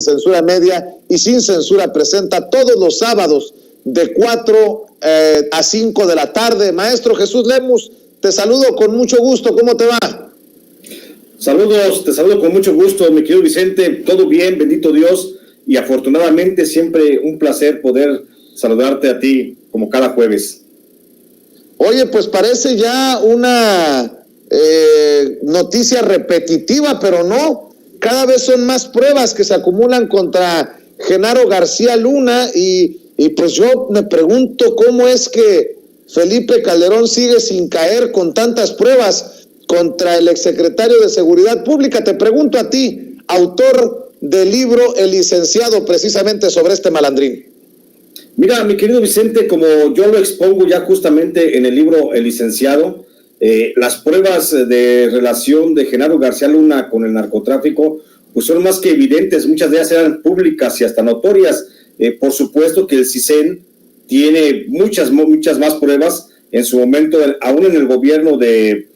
Censura Media y Sin Censura presenta todos los sábados de 4 a 5 de la tarde. Maestro Jesús Lemus, te saludo con mucho gusto. ¿Cómo te va? Saludos, te saludo con mucho gusto, mi querido Vicente. Todo bien, bendito Dios, y afortunadamente siempre un placer poder saludarte a ti como cada jueves. Oye, pues parece ya una noticia repetitiva, pero no. Cada vez son más pruebas que se acumulan contra Genaro García Luna y pues yo me pregunto cómo es que Felipe Calderón sigue sin caer con tantas pruebas contra el exsecretario de Seguridad Pública. Te pregunto a ti, autor del libro El Licenciado, precisamente sobre este malandrín. Mira, mi querido Vicente, como yo lo expongo ya justamente en el libro El Licenciado, las pruebas de relación de Genaro García Luna con el narcotráfico pues son más que evidentes, muchas de ellas eran públicas y hasta notorias. Por supuesto que el CISEN tiene muchas más pruebas en su momento, aún en el gobierno de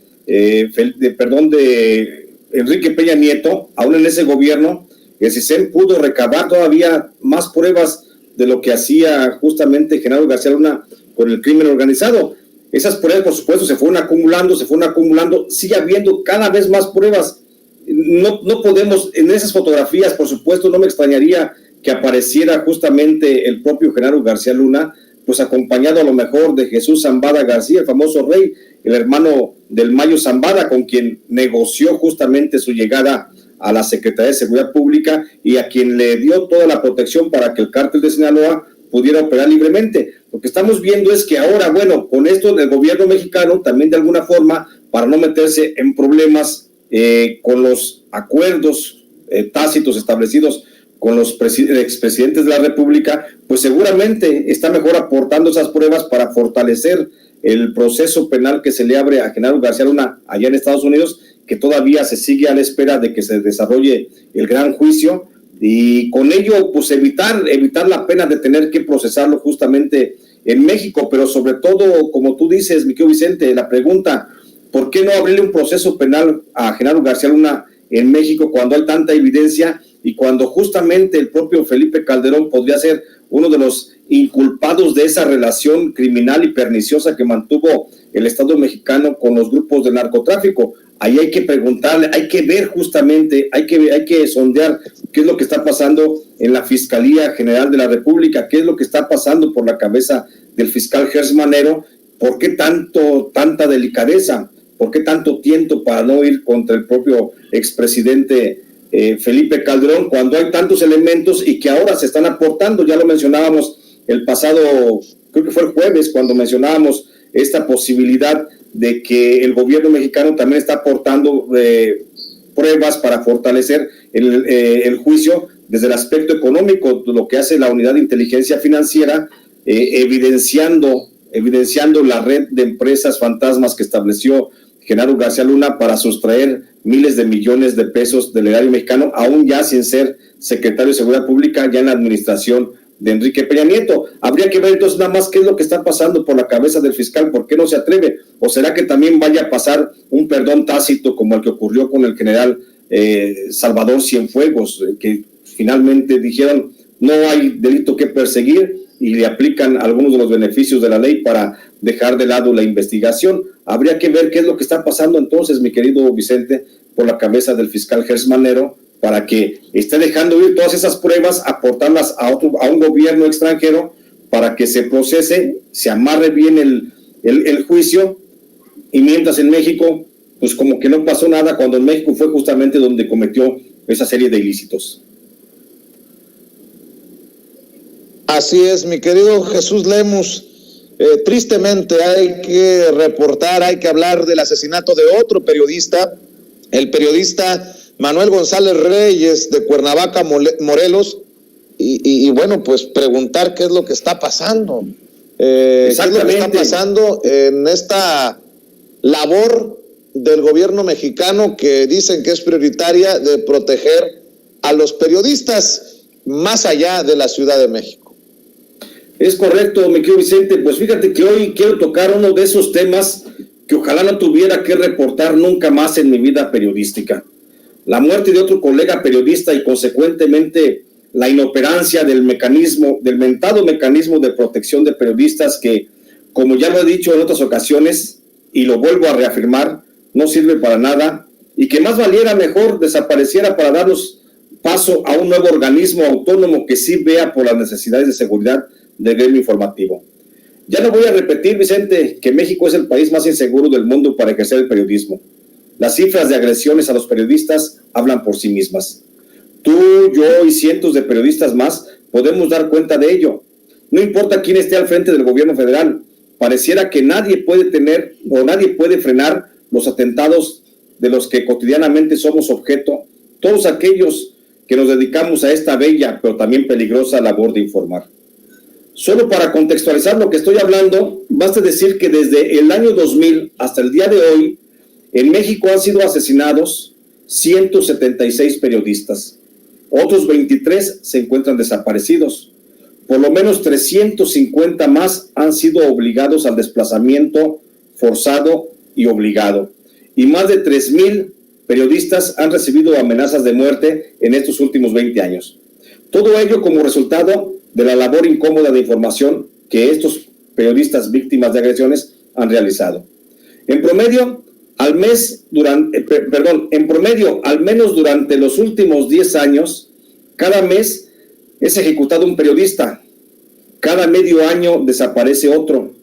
Enrique Peña Nieto, aún en ese gobierno, el CISEN pudo recabar todavía más pruebas de lo que hacía justamente Genaro García Luna con el crimen organizado. Esas pruebas, por supuesto, se fueron acumulando, sigue habiendo cada vez más pruebas. No podemos, en esas fotografías, por supuesto, no me extrañaría que apareciera justamente el propio Genaro García Luna, pues acompañado a lo mejor de Jesús Zambada García, el famoso rey, el hermano del Mayo Zambada, con quien negoció justamente su llegada a la Secretaría de Seguridad Pública y a quien le dio toda la protección para que el cártel de Sinaloa pudiera operar libremente. Lo que estamos viendo es que ahora, bueno, con esto del gobierno mexicano, también de alguna forma, para no meterse en problemas con los acuerdos tácitos establecidos con los expresidentes de la República, pues seguramente está mejor aportando esas pruebas para fortalecer el proceso penal que se le abre a Genaro García Luna allá en Estados Unidos, que todavía se sigue a la espera de que se desarrolle el gran juicio, y con ello pues evitar la pena de tener que procesarlo justamente en México. Pero sobre todo, como tú dices, mi querido Vicente, la pregunta, ¿por qué no abrirle un proceso penal a Genaro García Luna en México cuando hay tanta evidencia y cuando justamente el propio Felipe Calderón podría ser uno de los inculpados de esa relación criminal y perniciosa que mantuvo el Estado mexicano con los grupos de narcotráfico? Ahí hay que preguntarle, hay que ver justamente, hay que sondear qué es lo que está pasando en la Fiscalía General de la República, qué es lo que está pasando por la cabeza del fiscal Gers Manero, por qué tanta delicadeza, por qué tanto tiento para no ir contra el propio expresidente Felipe Calderón, cuando hay tantos elementos y que ahora se están aportando. Ya lo mencionábamos el pasado, creo que fue el jueves, cuando mencionábamos esta posibilidad de que el gobierno mexicano también está aportando pruebas para fortalecer el juicio desde el aspecto económico, lo que hace la Unidad de Inteligencia Financiera, evidenciando la red de empresas fantasmas que estableció Genaro García Luna para sustraer miles de millones de pesos del erario mexicano, aún ya sin ser secretario de Seguridad Pública, ya en la administración de Enrique Peña Nieto. Habría que ver entonces nada más qué es lo que está pasando por la cabeza del fiscal, por qué no se atreve, o será que también vaya a pasar un perdón tácito como el que ocurrió con el general Salvador Cienfuegos, que finalmente dijeron no hay delito que perseguir y le aplican algunos de los beneficios de la ley para dejar de lado la investigación. Habría que ver qué es lo que está pasando entonces, mi querido Vicente, por la cabeza del fiscal Gers Manero, para que esté dejando ir todas esas pruebas, aportarlas a un gobierno extranjero, para que se procese, se amarre bien el juicio, y mientras en México, pues como que no pasó nada, cuando en México fue justamente donde cometió esa serie de ilícitos. Así es, mi querido Jesús Lemus. Tristemente hay que reportar, hay que hablar del asesinato de otro periodista, el periodista Manuel González Reyes de Cuernavaca, Morelos, y bueno, pues preguntar qué es lo que está pasando. ¿Qué es lo que está pasando en esta labor del gobierno mexicano que dicen que es prioritaria de proteger a los periodistas más allá de la Ciudad de México? Es correcto, mi querido Vicente. Pues fíjate que hoy quiero tocar uno de esos temas que ojalá no tuviera que reportar nunca más en mi vida periodística. La muerte de otro colega periodista y consecuentemente la inoperancia del mentado mecanismo de protección de periodistas que, como ya lo he dicho en otras ocasiones, y lo vuelvo a reafirmar, no sirve para nada, y que más valiera mejor desapareciera para darnos paso a un nuevo organismo autónomo que sí vea por las necesidades de seguridad del gremio informativo. Ya no voy a repetir, Vicente, que México es el país más inseguro del mundo para ejercer el periodismo. Las cifras de agresiones a los periodistas hablan por sí mismas. Tú, yo y cientos de periodistas más podemos dar cuenta de ello. No importa quién esté al frente del gobierno federal, pareciera que nadie puede frenar los atentados de los que cotidianamente somos objeto, todos aquellos que nos dedicamos a esta bella pero también peligrosa labor de informar. Solo para contextualizar lo que estoy hablando, basta decir que desde el año 2000 hasta el día de hoy, en México han sido asesinados 176 periodistas. Otros 23 se encuentran desaparecidos. Por lo menos 350 más han sido obligados al desplazamiento forzado y obligado. Y más de 3,000 periodistas han recibido amenazas de muerte en estos últimos 20 años. Todo ello como resultado de la labor incómoda de información que estos periodistas víctimas de agresiones han realizado. En promedio, al menos durante los últimos 10 años, cada mes es ejecutado un periodista. Cada medio año desaparece otro.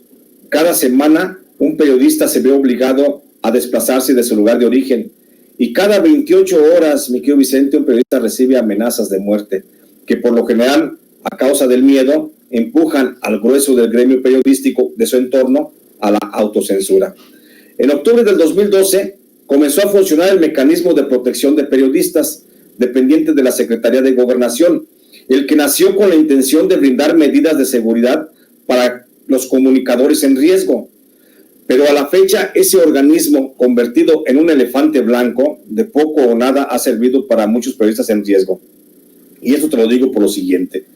Cada semana un periodista se ve obligado a desplazarse de su lugar de origen. Y cada 28 horas, mi querido Vicente, un periodista recibe amenazas de muerte, que por lo general, a causa del miedo, empujan al grueso del gremio periodístico de su entorno a la autocensura. En octubre del 2012 comenzó a funcionar el mecanismo de protección de periodistas, dependiente de la Secretaría de Gobernación, el que nació con la intención de brindar medidas de seguridad para los comunicadores en riesgo. Pero a la fecha, ese organismo, convertido en un elefante blanco, de poco o nada ha servido para muchos periodistas en riesgo. Y esto te lo digo por lo siguiente.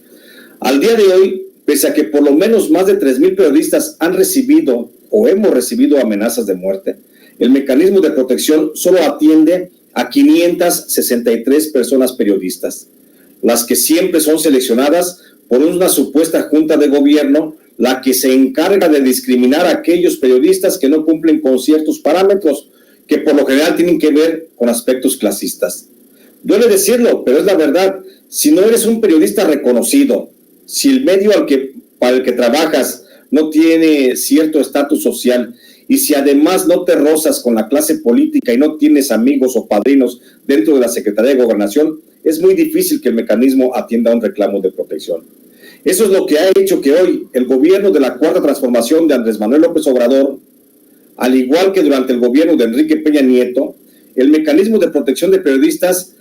Al día de hoy, pese a que por lo menos más de 3,000 periodistas han recibido o hemos recibido amenazas de muerte, el mecanismo de protección solo atiende a 563 personas periodistas, las que siempre son seleccionadas por una supuesta junta de gobierno, la que se encarga de discriminar a aquellos periodistas que no cumplen con ciertos parámetros que por lo general tienen que ver con aspectos clasistas. Duele decirlo, pero es la verdad. Si no eres un periodista reconocido, si el medio para el que trabajas no tiene cierto estatus social, y si además no te rozas con la clase política y no tienes amigos o padrinos dentro de la Secretaría de Gobernación, es muy difícil que el mecanismo atienda un reclamo de protección. Eso es lo que ha hecho que hoy el gobierno de la Cuarta Transformación de Andrés Manuel López Obrador, al igual que durante el gobierno de Enrique Peña Nieto, el mecanismo de protección de periodistas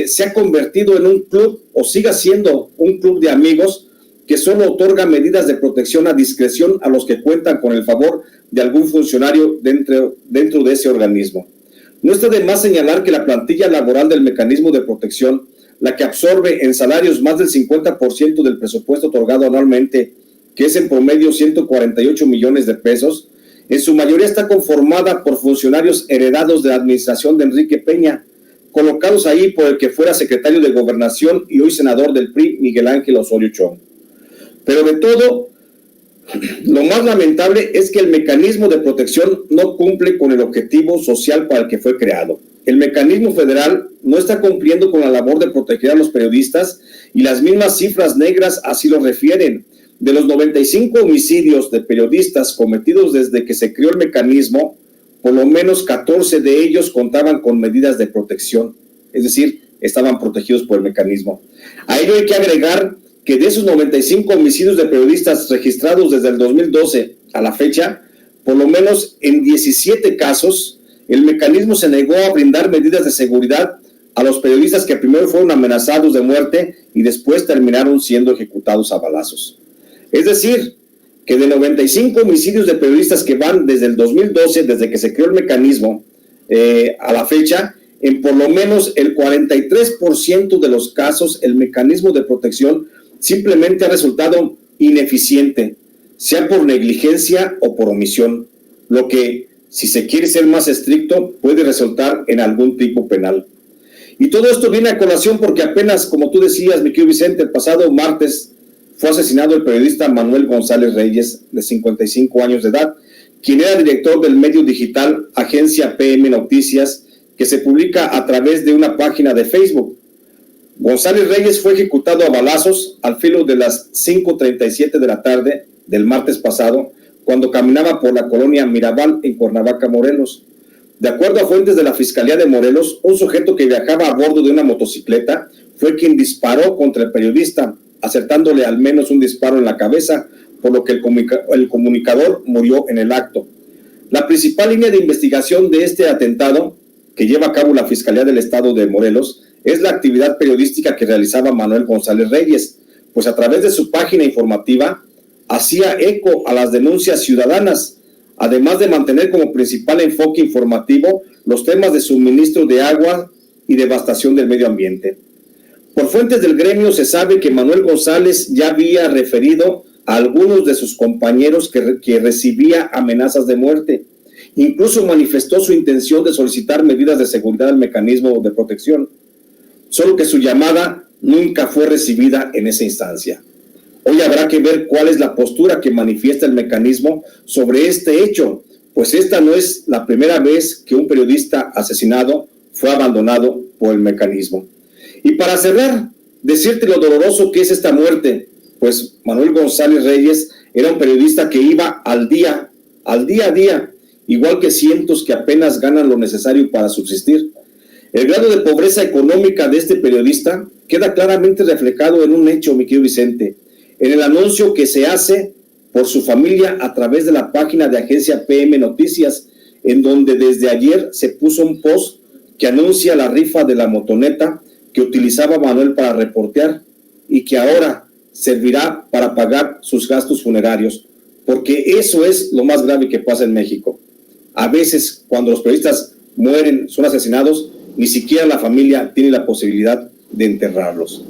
se ha convertido en un club, o siga siendo un club de amigos que solo otorga medidas de protección a discreción a los que cuentan con el favor de algún funcionario dentro de ese organismo. No está de más señalar que la plantilla laboral del mecanismo de protección, la que absorbe en salarios más del 50% del presupuesto otorgado anualmente, que es en promedio 148 millones de pesos, en su mayoría está conformada por funcionarios heredados de la administración de Enrique Peña, colocados ahí por el que fuera secretario de Gobernación y hoy senador del PRI, Miguel Ángel Osorio Chong. Pero de todo, lo más lamentable es que el mecanismo de protección no cumple con el objetivo social para el que fue creado. El mecanismo federal no está cumpliendo con la labor de proteger a los periodistas y las mismas cifras negras así lo refieren. De los 95 homicidios de periodistas cometidos desde que se creó el mecanismo, por lo menos 14 de ellos contaban con medidas de protección, es decir, estaban protegidos por el mecanismo. A ello hay que agregar que de esos 95 homicidios de periodistas registrados desde el 2012 a la fecha, por lo menos en 17 casos, el mecanismo se negó a brindar medidas de seguridad a los periodistas que primero fueron amenazados de muerte y después terminaron siendo ejecutados a balazos. Es decir, que de 95 homicidios de periodistas que van desde el 2012, desde que se creó el mecanismo, a la fecha, en por lo menos el 43% de los casos, el mecanismo de protección simplemente ha resultado ineficiente, sea por negligencia o por omisión, lo que, si se quiere ser más estricto, puede resultar en algún tipo penal. Y todo esto viene a colación porque apenas, como tú decías, mi querido Vicente, el pasado martes fue asesinado el periodista Manuel González Reyes, de 55 años de edad, quien era director del medio digital Agencia PM Noticias, que se publica a través de una página de Facebook. González Reyes fue ejecutado a balazos al filo de las 5:37 de la tarde del martes pasado, cuando caminaba por la colonia Mirabal en Cuernavaca, Morelos. De acuerdo a fuentes de la Fiscalía de Morelos, un sujeto que viajaba a bordo de una motocicleta fue quien disparó contra el periodista, acertándole al menos un disparo en la cabeza, por lo que el comunicador murió en el acto. La principal línea de investigación de este atentado, que lleva a cabo la Fiscalía del Estado de Morelos, es la actividad periodística que realizaba Manuel González Reyes, pues a través de su página informativa hacía eco a las denuncias ciudadanas, además de mantener como principal enfoque informativo los temas de suministro de agua y devastación del medio ambiente. Por fuentes del gremio se sabe que Manuel González ya había referido a algunos de sus compañeros que recibía amenazas de muerte. Incluso manifestó su intención de solicitar medidas de seguridad al mecanismo de protección, solo que su llamada nunca fue recibida en esa instancia. Hoy habrá que ver cuál es la postura que manifiesta el mecanismo sobre este hecho, pues esta no es la primera vez que un periodista asesinado fue abandonado por el mecanismo. Y para cerrar, decirte lo doloroso que es esta muerte, pues Manuel González Reyes era un periodista que iba al día a día, igual que cientos que apenas ganan lo necesario para subsistir. El grado de pobreza económica de este periodista queda claramente reflejado en un hecho, mi querido Vicente, en el anuncio que se hace por su familia a través de la página de Agencia PM Noticias, en donde desde ayer se puso un post que anuncia la rifa de la motoneta que utilizaba Manuel para reportear y que ahora servirá para pagar sus gastos funerarios, porque eso es lo más grave que pasa en México. A veces, cuando los periodistas mueren, son asesinados, ni siquiera la familia tiene la posibilidad de enterrarlos.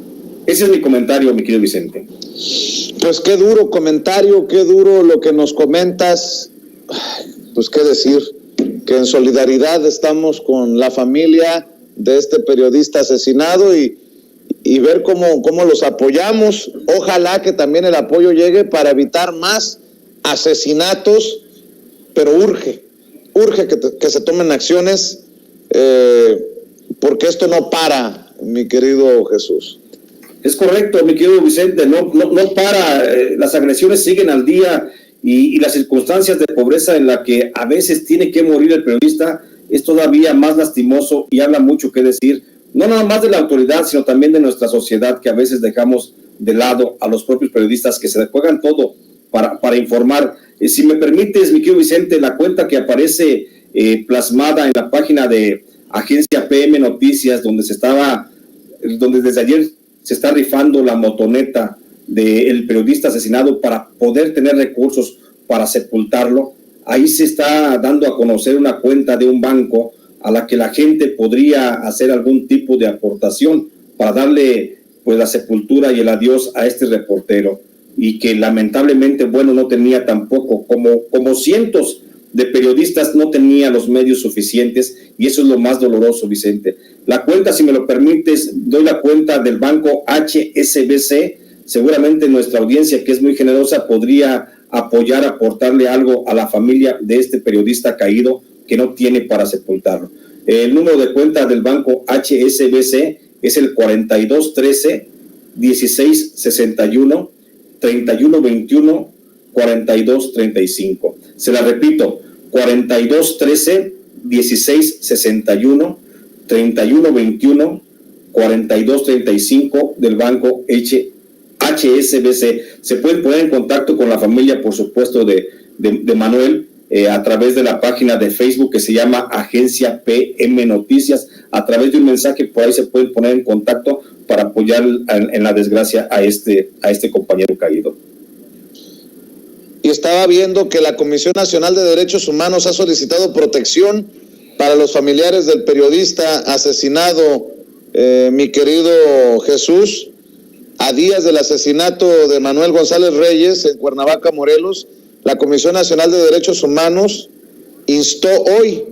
Ese es mi comentario, mi querido Vicente. Pues qué duro comentario, qué duro lo que nos comentas. Pues qué decir, que en solidaridad estamos con la familia de este periodista asesinado y ver cómo los apoyamos. Ojalá que también el apoyo llegue para evitar más asesinatos, pero urge que se tomen acciones, porque esto no para, mi querido Jesús. Es correcto, mi querido Vicente, no para, las agresiones siguen al día y las circunstancias de pobreza en la que a veces tiene que morir el periodista es todavía más lastimoso y habla mucho que decir, no nada más de la autoridad, sino también de nuestra sociedad, que a veces dejamos de lado a los propios periodistas que se juegan todo para informar. Si me permites, mi querido Vicente, la cuenta que aparece plasmada en la página de Agencia PM Noticias, donde desde ayer se está rifando la motoneta del periodista asesinado para poder tener recursos para sepultarlo. Ahí se está dando a conocer una cuenta de un banco a la que la gente podría hacer algún tipo de aportación para darle pues la sepultura y el adiós a este reportero, y que lamentablemente, no tenía tampoco, como cientos de periodistas, no tenía los medios suficientes, y eso es lo más doloroso, Vicente. La cuenta, si me lo permites, doy la cuenta del banco HSBC. Seguramente nuestra audiencia, que es muy generosa, podría aportarle algo a la familia de este periodista caído que no tiene para sepultarlo. El número de cuenta del banco HSBC es el 4213 1661 3121 4235. Se la repito, 4213 1661 3121 4235 del banco HSBC. Se pueden poner en contacto con la familia, por supuesto, de Manuel, a través de la página de Facebook que se llama Agencia PM Noticias. A través de un mensaje por ahí se pueden poner en contacto para apoyar en la desgracia a este compañero caído. Y estaba viendo que la Comisión Nacional de Derechos Humanos ha solicitado protección para los familiares del periodista asesinado, mi querido Jesús, a días del asesinato de Manuel González Reyes en Cuernavaca, Morelos. La Comisión Nacional de Derechos Humanos instó hoy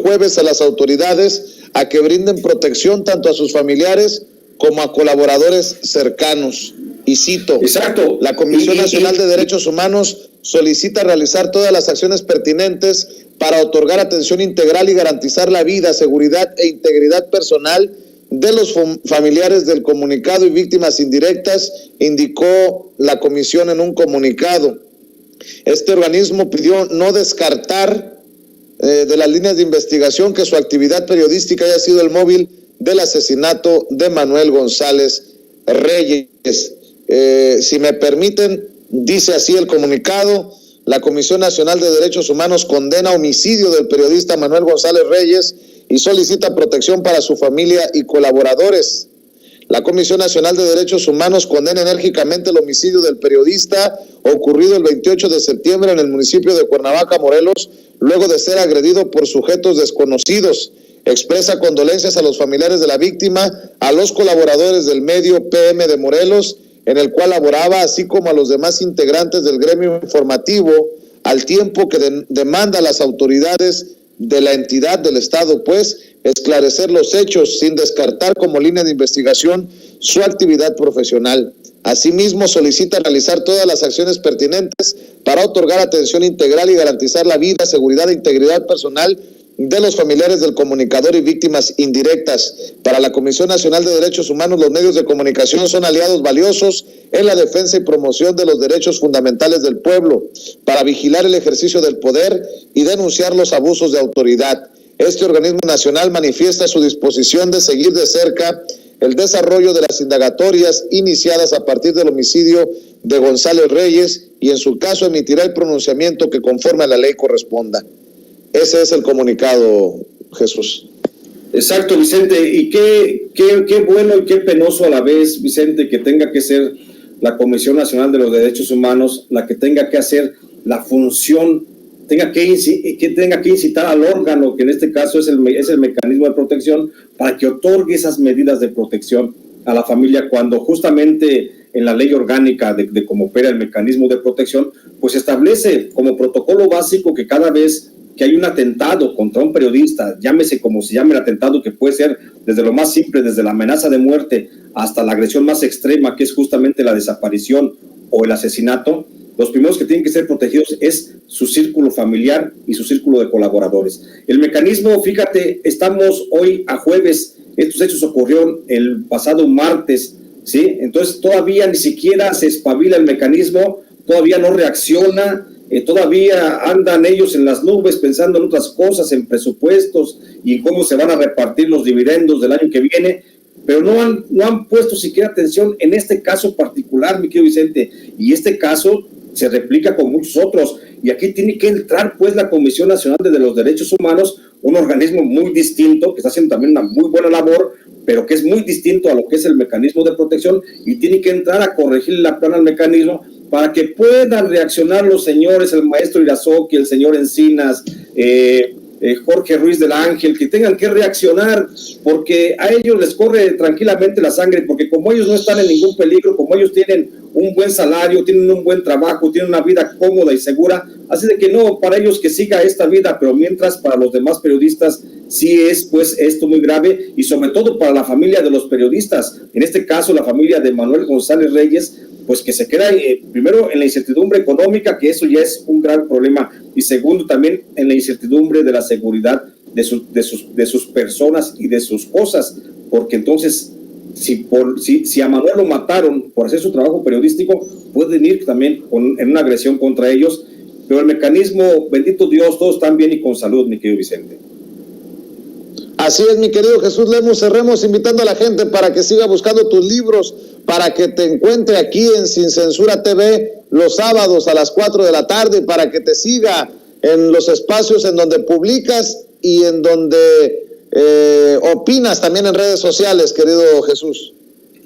jueves, a las autoridades a que brinden protección tanto a sus familiares como a colaboradores cercanos. Y cito, exacto, la Comisión Nacional de Derechos Humanos solicita realizar todas las acciones pertinentes para otorgar atención integral y garantizar la vida, seguridad e integridad personal de los familiares del comunicado y víctimas indirectas, indicó la comisión en un comunicado. Este organismo pidió no descartar de las líneas de investigación que su actividad periodística haya sido el móvil del asesinato de Manuel González Reyes. Si me permiten, dice así el comunicado: la Comisión Nacional de Derechos Humanos condena homicidio del periodista Manuel González Reyes y solicita protección para su familia y colaboradores. La Comisión Nacional de Derechos Humanos condena enérgicamente el homicidio del periodista ocurrido el 28 de septiembre en el municipio de Cuernavaca, Morelos, luego de ser agredido por sujetos desconocidos. Expresa condolencias a los familiares de la víctima, a los colaboradores del medio PM de Morelos, en el cual laboraba, así como a los demás integrantes del gremio informativo, al tiempo que demanda a las autoridades de la entidad del Estado, pues, esclarecer los hechos sin descartar como línea de investigación su actividad profesional. Asimismo, solicita realizar todas las acciones pertinentes para otorgar atención integral y garantizar la vida, seguridad e integridad personal de los familiares del comunicador y víctimas indirectas. Para la Comisión Nacional de Derechos Humanos, los medios de comunicación son aliados valiosos en la defensa y promoción de los derechos fundamentales del pueblo, para vigilar el ejercicio del poder y denunciar los abusos de autoridad. Este organismo nacional manifiesta su disposición de seguir de cerca el desarrollo de las indagatorias iniciadas a partir del homicidio de González Reyes y, en su caso, emitirá el pronunciamiento que conforme a la ley corresponda. Ese es el comunicado, Jesús. Exacto, Vicente, y qué bueno y qué penoso a la vez, Vicente, que tenga que ser la Comisión Nacional de los Derechos Humanos la que tenga que hacer la función, tenga que incitar al órgano, que en este caso es el mecanismo de protección, para que otorgue esas medidas de protección a la familia, cuando justamente en la ley orgánica de cómo opera el mecanismo de protección, pues establece como protocolo básico que cada vez que hay un atentado contra un periodista, llámese como se llame el atentado, que puede ser desde lo más simple, desde la amenaza de muerte hasta la agresión más extrema, que es justamente la desaparición o el asesinato, los primeros que tienen que ser protegidos es su círculo familiar y su círculo de colaboradores. El mecanismo, fíjate, estamos hoy a jueves, estos hechos ocurrieron el pasado martes, ¿sí? Entonces todavía ni siquiera se espabila el mecanismo, todavía no reacciona, todavía andan ellos en las nubes pensando en otras cosas, en presupuestos y en cómo se van a repartir los dividendos del año que viene, pero no han puesto siquiera atención en este caso particular, mi querido Vicente, y este caso se replica con muchos otros, y aquí tiene que entrar pues la Comisión Nacional de los Derechos Humanos, un organismo muy distinto, que está haciendo también una muy buena labor, pero que es muy distinto a lo que es el mecanismo de protección, y tiene que entrar a corregir la plana al mecanismo para que puedan reaccionar los señores, el maestro Irazoqui, el señor Encinas, Jorge Ruiz del Ángel, que tengan que reaccionar, porque a ellos les corre tranquilamente la sangre, porque como ellos no están en ningún peligro, como ellos tienen un buen salario, tienen un buen trabajo, tienen una vida cómoda y segura, así de que no, para ellos que siga esta vida, pero mientras para los demás periodistas sí es pues esto muy grave, y sobre todo para la familia de los periodistas, en este caso la familia de Manuel González Reyes, pues que se queda primero en la incertidumbre económica, que eso ya es un gran problema, y segundo también en la incertidumbre de la seguridad de sus personas y de sus cosas, porque entonces si a Manuel lo mataron por hacer su trabajo periodístico, pueden ir también en una agresión contra ellos, pero el mecanismo, bendito Dios, todos están bien y con salud, mi querido Vicente. Así es, mi querido Jesús Lemus. Cerremos invitando a la gente para que siga buscando tus libros, para que te encuentre aquí en Sin Censura TV los sábados a las 4 de la tarde, para que te siga en los espacios en donde publicas y en donde opinas también en redes sociales, querido Jesús.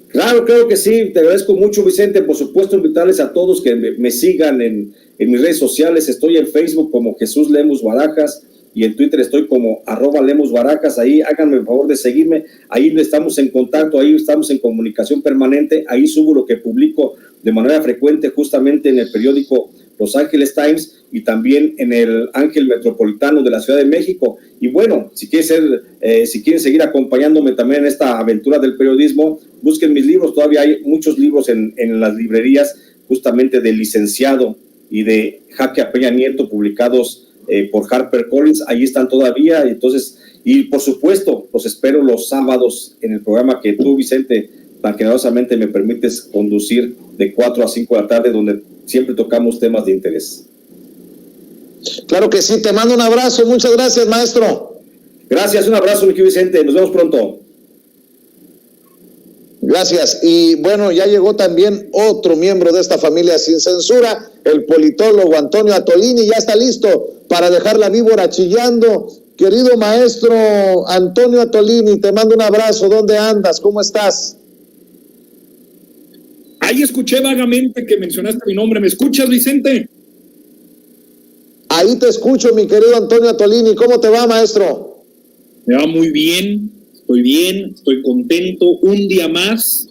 Claro que sí, te agradezco mucho, Vicente. Por supuesto, invitarles a todos que me sigan en mis redes sociales. Estoy en Facebook como Jesús Lemus Barajas, y en Twitter estoy como @LemusBarajas. Ahí háganme el favor de seguirme, ahí estamos en contacto, ahí estamos en comunicación permanente, ahí subo lo que publico de manera frecuente justamente en el periódico Los Angeles Times, y también en el Ángel Metropolitano de la Ciudad de México. Y bueno, si quieren seguir acompañándome también en esta aventura del periodismo, busquen mis libros. Todavía hay muchos libros en las librerías, justamente de Licenciado y de Jaque a Peña Nieto, publicados por HarperCollins. Ahí están todavía. Entonces, y por supuesto, los espero los sábados en el programa que tú, Vicente, tan generosamente me permites conducir, de 4 a 5 de la tarde, donde siempre tocamos temas de interés. Claro que sí, te mando un abrazo, muchas gracias, maestro. Gracias, un abrazo, mi querido Vicente, nos vemos pronto. Gracias, y bueno, ya llegó también otro miembro de esta familia sin censura, el politólogo Antonio Atolini, ya está listo para dejar la víbora chillando. Querido maestro Antonio Atolini, te mando un abrazo, ¿dónde andas? ¿Cómo estás? Ahí escuché vagamente que mencionaste mi nombre, ¿me escuchas, Vicente? Ahí te escucho, mi querido Antonio Atolini. ¿Cómo te va, maestro? Me va muy bien, estoy contento. Un día más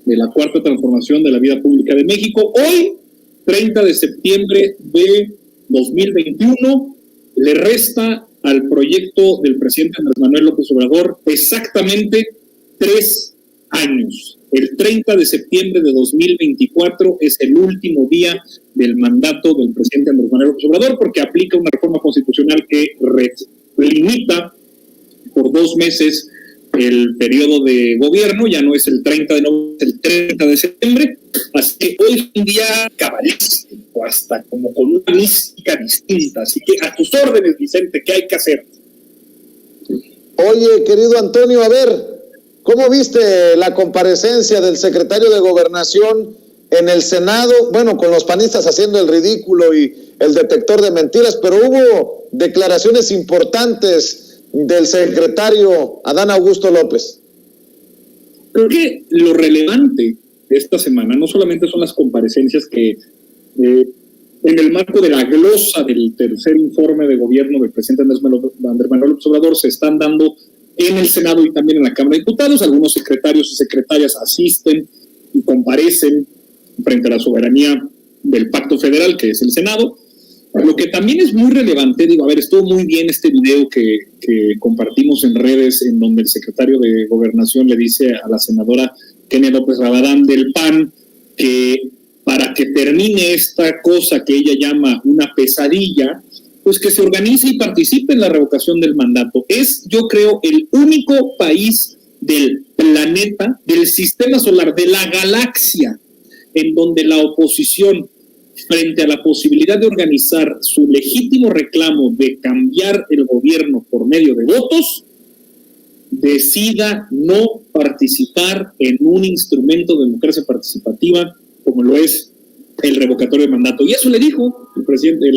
de la cuarta transformación de la vida pública de México. Hoy, 30 de septiembre de 2021, le resta al proyecto del presidente Andrés Manuel López Obrador exactamente 3 años. El 30 de septiembre de 2024 es el último día del mandato del presidente Andrés Manuel López Obrador, porque aplica una reforma constitucional que limita por 2 meses el periodo de gobierno. Ya no es el 30 de noviembre, es el 30 de septiembre. Así que hoy es un día cabalístico, hasta como con una mística distinta. Así que a tus órdenes, Vicente, ¿qué hay que hacer? Oye, querido Antonio, a ver, ¿cómo viste la comparecencia del secretario de Gobernación en el Senado? Bueno, con los panistas haciendo el ridículo y el detector de mentiras, pero hubo declaraciones importantes del secretario Adán Augusto López. Creo que lo relevante de esta semana no solamente son las comparecencias que en el marco de la glosa del tercer informe de gobierno del presidente Andrés Manuel López Obrador se están dando en el Senado y también en la Cámara de Diputados. Algunos secretarios y secretarias asisten y comparecen frente a la soberanía del Pacto Federal, que es el Senado. Lo que también es muy relevante, estuvo muy bien este video que compartimos en redes, en donde el secretario de Gobernación le dice a la senadora Kenia López Rabadán del PAN que para que termine esta cosa que ella llama una pesadilla, pues que se organice y participe en la revocación del mandato. Es, yo creo, el único país del planeta, del sistema solar, de la galaxia, en donde la oposición, frente a la posibilidad de organizar su legítimo reclamo de cambiar el gobierno por medio de votos, decida no participar en un instrumento de democracia participativa como lo es el revocatorio de mandato. Y eso le dijo el presidente,